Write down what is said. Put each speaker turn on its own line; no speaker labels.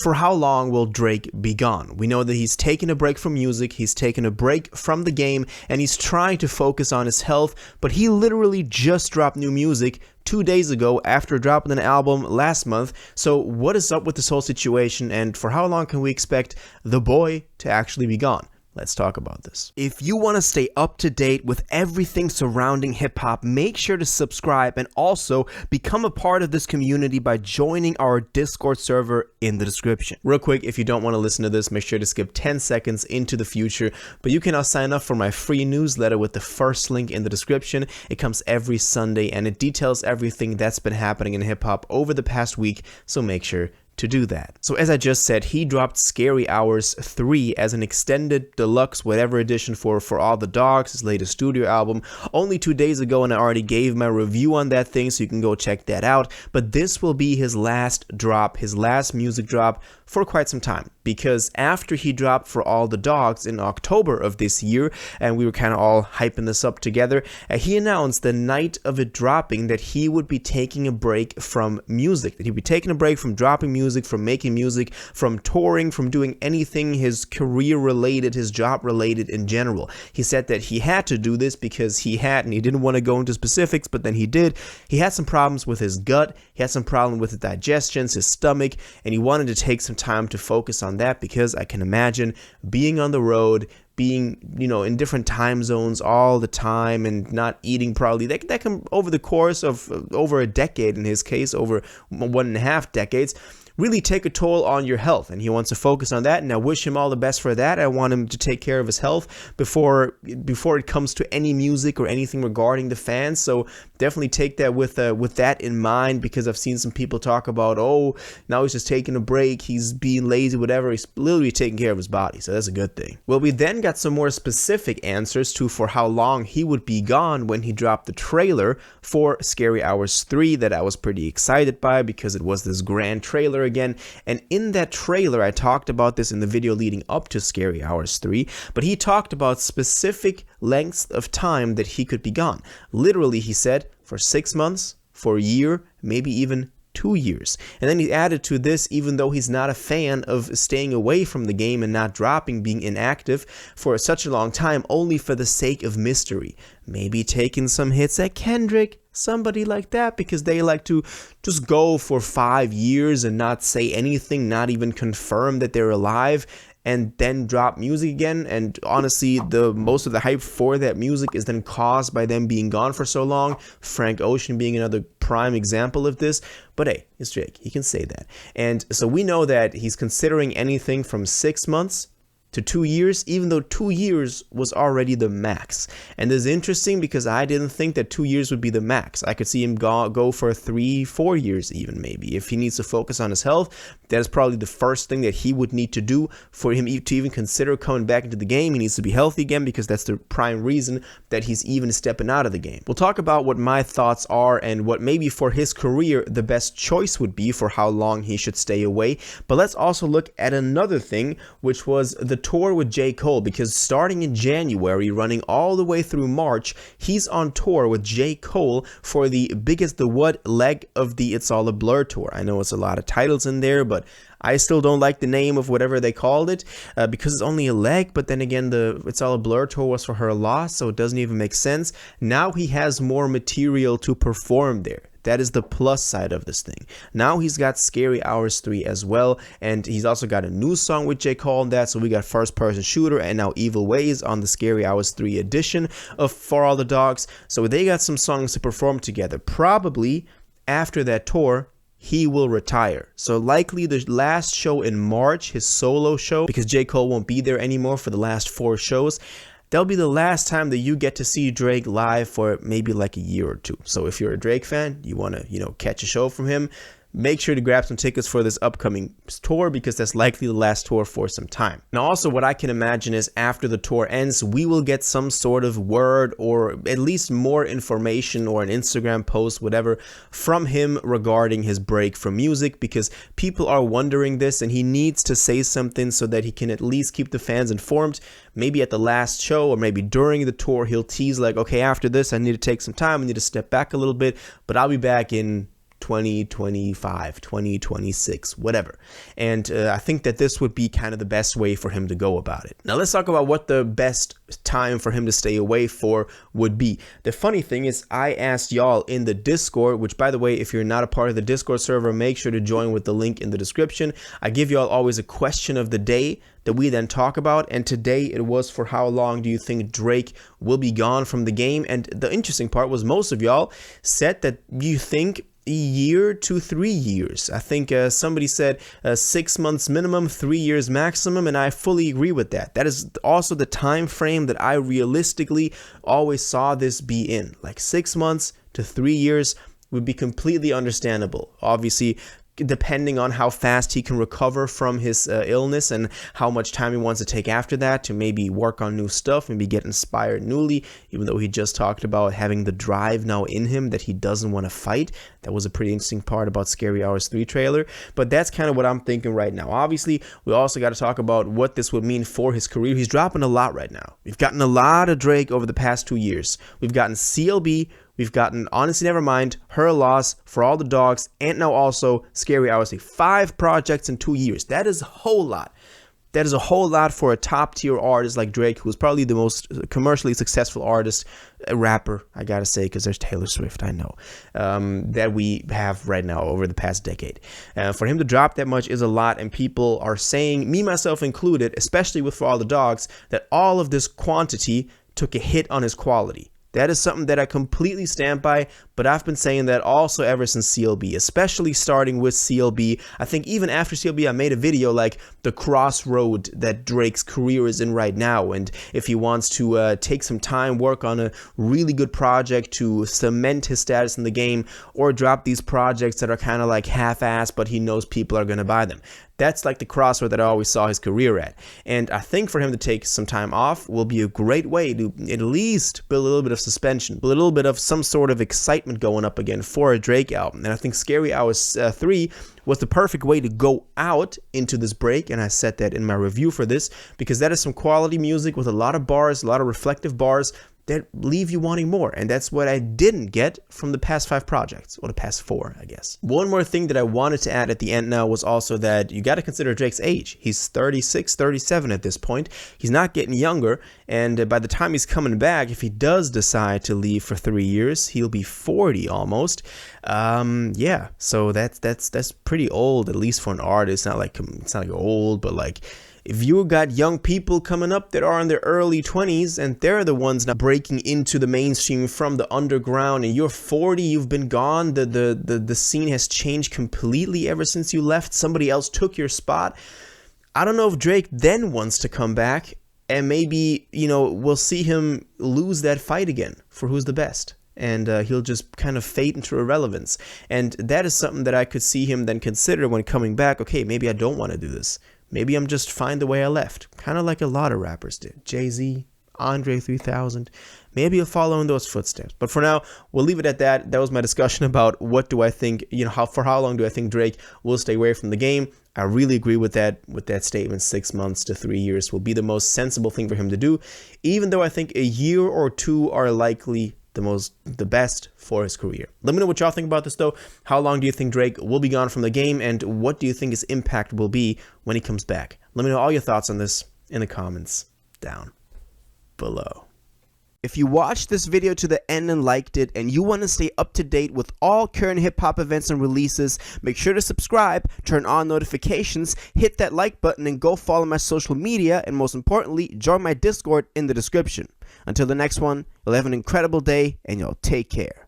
For how long will Drake be gone? We know that he's taken a break from music, he's taken a break from the game, and he's trying to focus on his health, but he literally just dropped new music 2 days ago after dropping an album last month. So what is up with this whole situation, and for how long can we expect the boy to actually be gone? Let's talk about this. If you want to stay up to date with everything surrounding hip hop, make sure to subscribe and also become a part of this community by joining our Discord server in the description. Real quick, if you don't want to listen to this, make sure to skip 10 seconds into the future, but you can now sign up for my free newsletter with the first link in the description. It comes every Sunday and it details everything that's been happening in hip hop over the past week, so make sure to do that. So as I just said, he dropped Scary Hours 3 as an extended deluxe whatever edition for All the Dogs, his latest studio album, only 2 days ago, and I already gave my review on that thing, so you can go check that out. But this will be his last drop, his last music drop for quite some time, because after he dropped For All the Dogs in October of this year, and we were kind of all hyping this up together, he announced the night of it dropping that he would be taking a break from music, that he'd be taking a break from dropping music, from making music, from touring, from doing anything his career related, his job related in general. He said that he had to do this because he didn't want to go into specifics, but then he did. He had some problems with his gut, he had some problem with his digestions, his stomach, and he wanted to take some time to focus on that, because I can imagine being on the road, being, in different time zones all the time and not eating properly, that can, over the course of over a decade, in his case, over 1.5 decades, really take a toll on your health, and he wants to focus on that, and I wish him all the best for that. I want him to take care of his health before it comes to any music or anything regarding the fans. So definitely take that with that in mind, because I've seen some people talk about, oh, now he's just taking a break, he's being lazy, whatever. He's literally taking care of his body, so that's a good thing. Well, we then got some more specific answers to for how long he would be gone when he dropped the trailer for Scary Hours 3 that I was pretty excited by, because it was this grand trailer again. And in that trailer, I talked about this in the video leading up to Scary Hours 3, but he talked about specific lengths of time that he could be gone. Literally, he said for 6 months, for a year, maybe even 2 years. And then he added to this, even though he's not a fan of staying away from the game and not dropping, being inactive for such a long time, only for the sake of mystery. Maybe taking some hits at Kendrick, somebody like that, because they like to just go for 5 years and not say anything, not even confirm that they're alive, and then drop music again. And honestly, most of the hype for that music is then caused by them being gone for so long. Frank Ocean being another prime example of this. But hey, it's Drake, he can say that. And so we know that he's considering anything from 6 months to 2 years, even though 2 years was already the max. And this is interesting because I didn't think that 2 years would be the max. I could see him go for 3-4 years even, maybe. If he needs to focus on his health, that is probably the first thing that he would need to do for him to even consider coming back into the game. He needs to be healthy again, because that's the prime reason that he's even stepping out of the game. We'll talk about what my thoughts are and what maybe for his career the best choice would be for how long he should stay away. But let's also look at another thing, which was the tour with J. Cole, because starting in January, running all the way through March, he's on tour with J. Cole for the what leg of the It's All a Blur tour. I know it's a lot of titles in there, but I still don't like the name of whatever they called it, because it's only a leg. But then again, the It's All a Blur tour was for Her Loss, so it doesn't even make sense. Now he has more material to perform there. That is the plus side of this thing. Now he's got Scary Hours 3 as well, and he's also got a new song with J. Cole on that. So we got First Person Shooter and now Evil Ways on the Scary Hours 3 edition of For All the Dogs. So they got some songs to perform together. Probably after that tour, he will retire. So likely the last show in March, his solo show, because J. Cole won't be there anymore for the last 4 shows. That'll be the last time that you get to see Drake live for maybe like a year or two. So if you're a Drake fan, you want to, catch a show from him, make sure to grab some tickets for this upcoming tour, because that's likely the last tour for some time. Now, also what I can imagine is after the tour ends, we will get some sort of word or at least more information or an Instagram post, whatever, from him regarding his break from music, because people are wondering this and he needs to say something so that he can at least keep the fans informed. Maybe at the last show or maybe during the tour, he'll tease like, okay, after this, I need to take some time. I need to step back a little bit, but I'll be back in 2025, 2026, whatever. And I think that this would be kind of the best way for him to go about it. Now let's talk about what the best time for him to stay away for would be. The funny thing is, I asked y'all in the Discord, which by the way, if you're not a part of the Discord server, make sure to join with the link in the description. I give y'all always a question of the day that we then talk about, and today it was, for how long do you think Drake will be gone from the game? And the interesting part was most of y'all said that you think a year to 3 years. I think somebody said 6 months minimum, 3 years maximum, and I fully agree with that. That is also the time frame that I realistically always saw this be in. Like 6 months to 3 years would be completely understandable. Obviously, depending on how fast he can recover from his illness and how much time he wants to take after that to maybe work on new stuff, maybe get inspired newly, even though he just talked about having the drive now in him that he doesn't want to fight. That was a pretty interesting part about Scary Hours 3 trailer, but that's kind of what I'm thinking right now. Obviously, we also got to talk about what this would mean for his career. He's dropping a lot right now. We've gotten a lot of Drake over the past 2 years. We've gotten CLB, we've gotten Honestly Nevermind, Her Loss, For All the Dogs, and now also Scary Hours 3. 5 projects in 2 years. That is a whole lot. That is a whole lot for a top tier artist like Drake, who's probably the most commercially successful artist, rapper, I gotta say, because there's Taylor Swift, I know, that we have right now over the past decade. For him to drop that much is a lot, and people are saying, me myself included, especially with For All the Dogs, that all of this quantity took a hit on his quality. That is something that I completely stand by, but I've been saying that also ever since CLB, especially starting with CLB. I think even after CLB, I made a video like the crossroad that Drake's career is in right now, and if he wants to take some time, work on a really good project to cement his status in the game, or drop these projects that are kind of like half-assed, but he knows people are going to buy them. That's like the crossroad that I always saw his career at. And I think for him to take some time off will be a great way to at least build a little bit of suspension, build a little bit of some sort of excitement going up again for a Drake album. And I think Scary Hours 3 was the perfect way to go out into this break. And I said that in my review for this, because that is some quality music with a lot of bars, a lot of reflective bars that leave you wanting more. And that's what I didn't get from the past 5 projects, or the past 4, I guess. One more thing that I wanted to add at the end now was also that you got to consider Drake's age. He's 36, 37 at this point. He's not getting younger. And by the time he's coming back, if he does decide to leave for 3 years, he'll be 40 almost. Yeah, so that's pretty old, at least for an artist. It's not like old, but like, if you got young people coming up that are in their early 20s and they're the ones now breaking into the mainstream from the underground, and you're 40, you've been gone, the scene has changed completely ever since you left, somebody else took your spot. I don't know if Drake then wants to come back, and maybe, you know, we'll see him lose that fight again for who's the best. And he'll just kind of fade into irrelevance. And that is something that I could see him then consider when coming back. Okay, maybe I don't want to do this. Maybe I'm just fine the way I left. Kind of like a lot of rappers did. Jay-Z, Andre 3000. Maybe he'll follow in those footsteps. But for now, we'll leave it at that. That was my discussion about what do I think, you know, for how long do I think Drake will stay away from the game. I really agree with that statement. 6 months to 3 years will be the most sensible thing for him to do, even though I think a year or 2 are likely the best for his career. Let me know what y'all think about this though. How long do you think Drake will be gone from the game, and what do you think his impact will be when he comes back? Let me know all your thoughts on this in the comments down below. If you watched this video to the end and liked it, and you want to stay up to date with all current hip-hop events and releases, make sure to subscribe, turn on notifications, hit that like button, and go follow my social media, and most importantly, join my Discord in the description. Until the next one, you'll have an incredible day, and you'll take care.